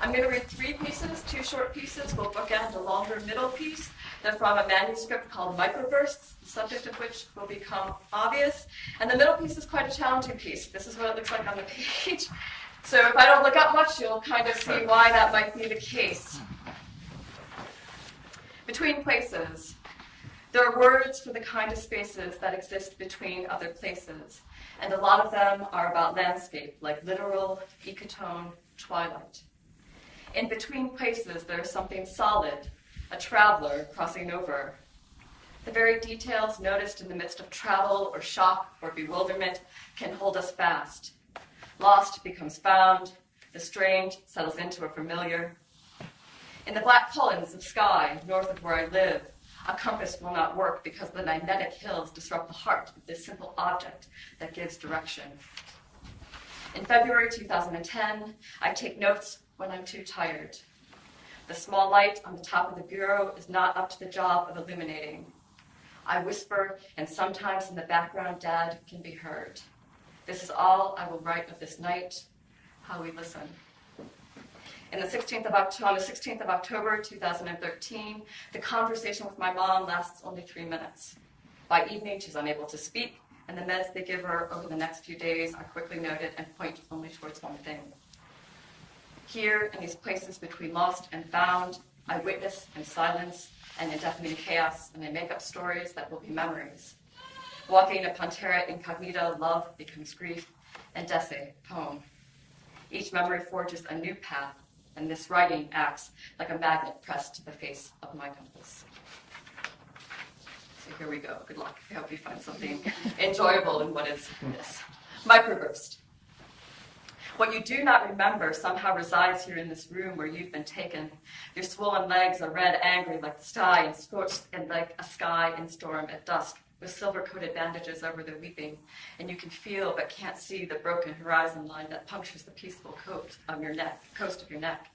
I'm going to read 3 pieces, 2 short pieces. We'll bookend a longer middle piece. They're from a manuscript called MicroBursts, the subject of which will become obvious. And the middle piece is quite a challenging piece. This is what it looks like on the page. So if I don't look up much, you'll kind of see why that might be the case. Between places. There are words for the kind of spaces that exist between other places, and a lot of them are about landscape, like literal, ecotone, twilight. In between places, there is something solid, a traveler crossing over. The very details noticed in the midst of travel or shock or bewilderment can hold us fast. Lost becomes found, the strange settles into a familiar. In the black columns of sky north of where I live, a compass will not work because the magnetic hills disrupt the heart of this simple object that gives direction. In February 2010, I take notes when I'm too tired. The small light on the top of the bureau is not up to the job of illuminating. I whisper, and sometimes in the background, Dad can be heard. This is all I will write of this night, how we listen. On the 16th of October 2013, the conversation with my mom lasts only 3 minutes. By evening, she's unable to speak, and the meds they give her over the next few days are quickly noted and point only towards one thing. Here, in these places between lost and found, I witness in silence and in deafening chaos, and I make up stories that will be memories. Walking upon terra incognita, love becomes grief, and Desse, poem. Each memory forges a new path, and this writing acts like a magnet pressed to the face of my compass. So here we go. Good luck. I hope you find something enjoyable in what is this. MicroBurst. What you do not remember somehow resides here in this room where you've been taken. Your swollen legs are red, angry like the sky, and scorched and like a sky in storm at dusk, with silver-coated bandages over the weeping, and you can feel but can't see the broken horizon line that punctures the peaceful coast of your neck,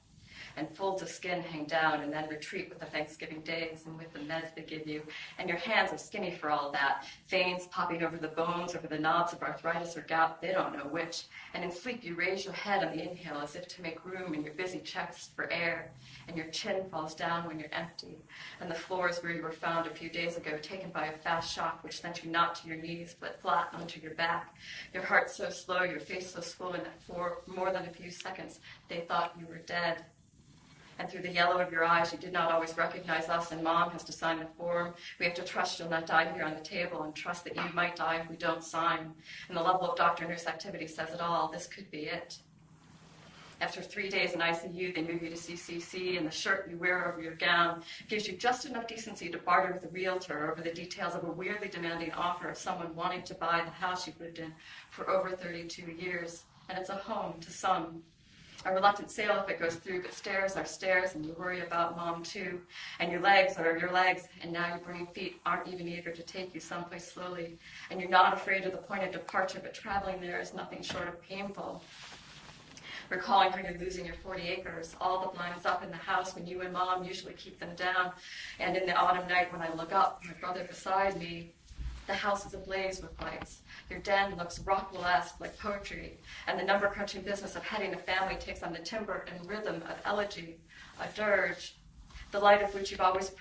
and folds of skin hang down and then retreat with the Thanksgiving days and with the meds they give you, and your hands are skinny for all that, veins popping over the bones, over the knobs of arthritis or gout, they don't know which, and in sleep you raise your head on the inhale as if to make room in your busy chest for air, and your chin falls down when you're empty, and the floor is where you were found a few days ago, taken by a fast shock which sent you not to your knees but flat onto your back, your heart so slow, your face so swollen that for more than a few seconds they thought you were dead. And through the yellow of your eyes, you did not always recognize us, and Mom has to sign the form. We have to trust you'll not die here on the table, and trust that you might die if we don't sign. And the level of doctor-nurse activity says it all. This could be it. After 3 days in ICU, they move you to CCC, and the shirt you wear over your gown gives you just enough decency to barter with a realtor over the details of a weirdly demanding offer of someone wanting to buy the house you've lived in for over 32 years. And it's a home to some. A reluctant sale if it goes through, but stairs are stairs, and you worry about Mom too. And your legs are your legs, and now your burning feet aren't even eager to take you someplace slowly. And you're not afraid of the point of departure, but traveling there is nothing short of painful. Recalling how you're losing your 40 acres, all the blinds up in the house when you and Mom usually keep them down. And in the autumn night when I look up, my brother beside me, the house is ablaze with lights. Your den looks Rockwell-esque like poetry, and the number-crunching business of heading a family takes on the timbre and rhythm of elegy, a dirge, the light of which you've always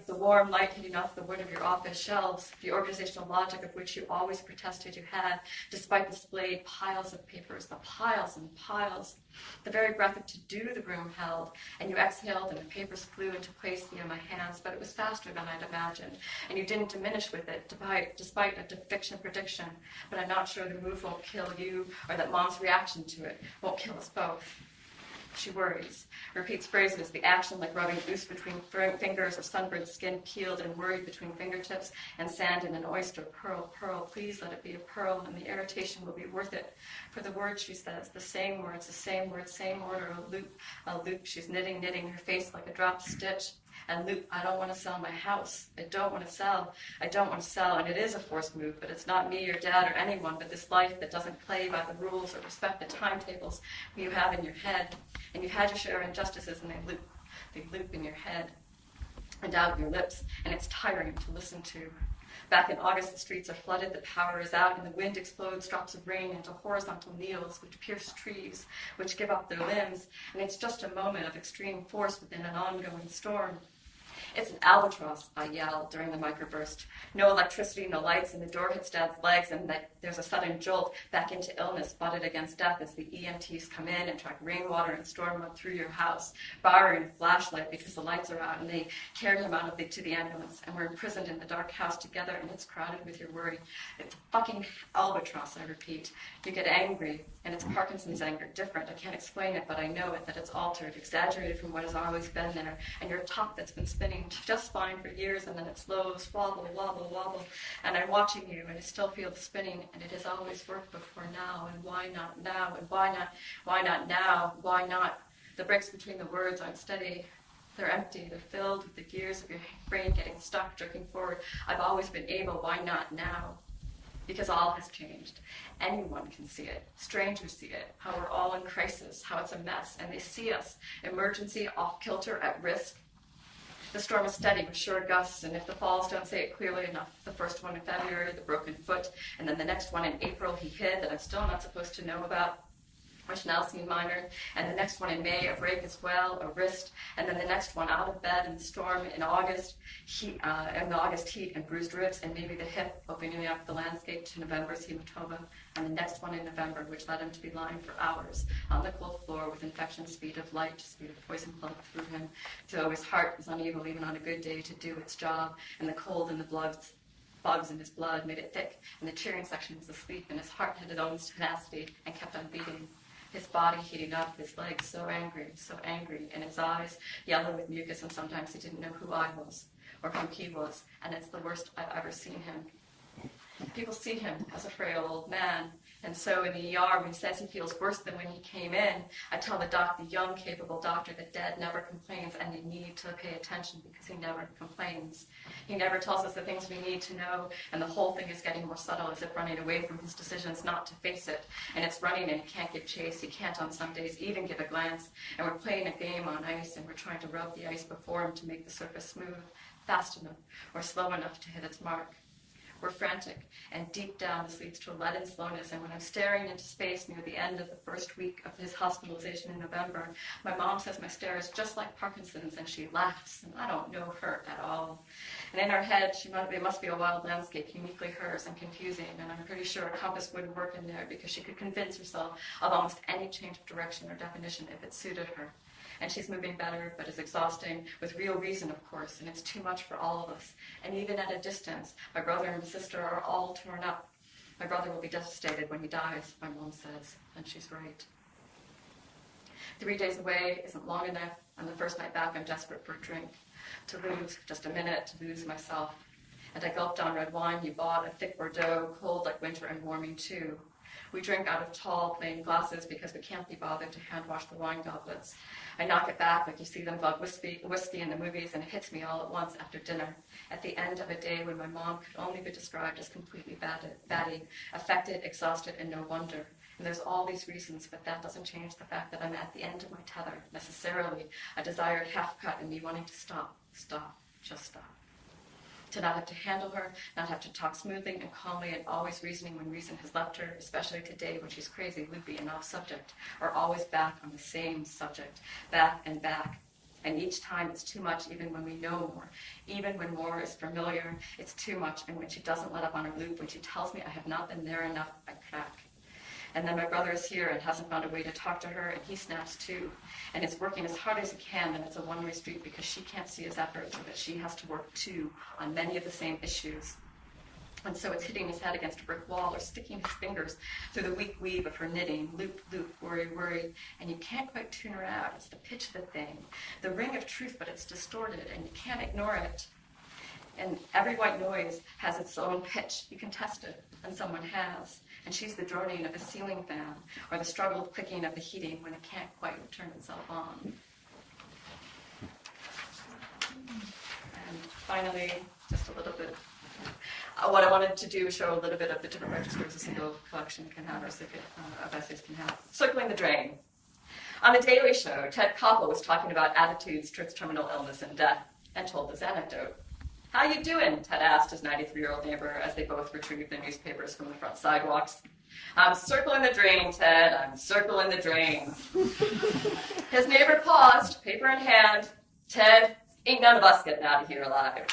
the warm light hitting off the wood of your office shelves, the organizational logic of which you always protested you had, despite displayed piles of papers, the piles and piles. The very breath of to-do the room held, and you exhaled and the papers flew into place via my hands, but it was faster than I'd imagined, and you didn't diminish with it, despite a fiction prediction, but I'm not sure the move won't kill you, or that Mom's reaction to it won't kill us both. She worries, repeats phrases, the action like rubbing goose between fingers or sunburned skin peeled and worried between fingertips, and sand in an oyster, pearl, pearl, please let it be a pearl, and the irritation will be worth it. For the words, she says, the same words, same order, a loop, she's knitting, her face like a dropped stitch. And Luke, I don't want to sell my house. I don't want to sell. And it is a forced move, but it's not me or Dad or anyone, but this life that doesn't play by the rules or respect the timetables you have in your head. And you've had your share of injustices, and they loop in your head and out your lips, and it's tiring to listen to. Back in August, the streets are flooded, the power is out, and the wind explodes drops of rain into horizontal needles which pierce trees, which give up their limbs, and it's just a moment of extreme force within an ongoing storm. It's an albatross, I yell during the microburst. No electricity, no lights, and the door hits Dad's legs, and there's a sudden jolt back into illness, butted against death as the EMTs come in and track rainwater and storm up through your house, borrowing a flashlight because the lights are out, and they carry him out to the ambulance, and we're imprisoned in the dark house together, and it's crowded with your worry. It's a fucking albatross, I repeat. You get angry, and it's Parkinson's anger, different. I can't explain it, but I know it, that it's altered, exaggerated from what has always been there, and your top that's been spinning just fine for years, and then it slows, wobble, wobble, wobble, and I'm watching you, and I still feel the spinning, and it has always worked before now, and why not now, and why not now, why not? The breaks between the words aren't steady. They're empty, they're filled with the gears of your brain getting stuck, jerking forward. I've always been able, why not now? Because all has changed. Anyone can see it. Strangers see it. How we're all in crisis, how it's a mess, and they see us. Emergency, off kilter, at risk. The storm is steady with sure gusts, and if the falls don't say it clearly enough, the first one in February, the broken foot, and then the next one in April he hid that I'm still not supposed to know about, which now seem minor, and the next one in May, a break as well, a wrist, and then the next one out of bed in the storm in August, in the August heat and bruised ribs, and maybe the hip, opening up the landscape to November's hematoma, and the next one in November, which led him to be lying for hours on the cold floor with infection speed of light, speed of poison plug through him, so his heart was unable even on a good day to do its job, and the cold and the bugs in his blood made it thick, and the cheering section was asleep, and his heart had its own tenacity and kept on beating. His body heating up, his legs so angry, and his eyes yellow with mucus, and sometimes he didn't know who I was or who he was, and it's the worst I've ever seen him. People see him as a frail old man, and so in the ER, when he says he feels worse than when he came in, I tell the young, capable doctor, that Dad never complains, and they need to pay attention because he never complains. He never tells us the things we need to know, and the whole thing is getting more subtle, as if running away from his decisions not to face it. And it's running, and he can't give chase. He can't on some days even give a glance. And we're playing a game on ice, and we're trying to rub the ice before him to make the surface smooth, fast enough, or slow enough to hit its mark. We're frantic, and deep down this leads to a leaden slowness, and when I'm staring into space near the end of the first week of his hospitalization in November, my mom says my stare is just like Parkinson's, and she laughs, and I don't know her at all. And in her head, it must be a wild landscape, uniquely hers and confusing, and I'm pretty sure a compass wouldn't work in there because she could convince herself of almost any change of direction or definition if it suited her. And she's moving better, but is exhausting, with real reason, of course, and it's too much for all of us. And even at a distance, my brother and my sister are all torn up. My brother will be devastated when he dies, my mom says, and she's right. 3 days away isn't long enough. On the first night back, I'm desperate for a drink, to lose just a minute, to lose myself. And I gulp down red wine he bought, a thick Bordeaux, cold like winter and warming too. We drink out of tall, plain glasses because we can't be bothered to hand wash the wine goblets. I knock it back like you see them glug whiskey in the movies, and it hits me all at once after dinner, at the end of a day when my mom could only be described as completely batty, affected, exhausted, and no wonder. And there's all these reasons, but that doesn't change the fact that I'm at the end of my tether, necessarily, a desired half-cut and me wanting to stop, just stop. To not have to handle her, not have to talk smoothly and calmly and always reasoning when reason has left her, especially today when she's crazy, loopy, and off subject, or always back on the same subject, back and back. And each time it's too much even when we know more. Even when more is familiar, it's too much. And when she doesn't let up on her loop, when she tells me I have not been there enough, I crack. And then my brother is here and hasn't found a way to talk to her, and he snaps too. And is working as hard as he can, and it's a one-way street because she can't see his efforts, so that she has to work too on many of the same issues. And so it's hitting his head against a brick wall or sticking his fingers through the weak weave of her knitting, loop, loop, worry, worry, and you can't quite tune her out. It's the pitch of the thing, the ring of truth, but it's distorted, and you can't ignore it. And every white noise has its own pitch. You can test it, and someone has. And she's the droning of a ceiling fan, or the struggled clicking of the heating when it can't quite turn itself on. And finally, just a little bit, what I wanted to do is show a little bit of the different registers a single collection can have, or of essays can have. Circling the drain. On The Daily Show, Ted Koppel was talking about attitudes towards terminal illness and death, and told this anecdote. "How you doing?" Ted asked his 93-year-old neighbor as they both retrieved the newspapers from the front sidewalks. "I'm circling the drain, Ted. I'm circling the drain." His neighbor paused, paper in hand. "Ted, ain't none of us getting out of here alive."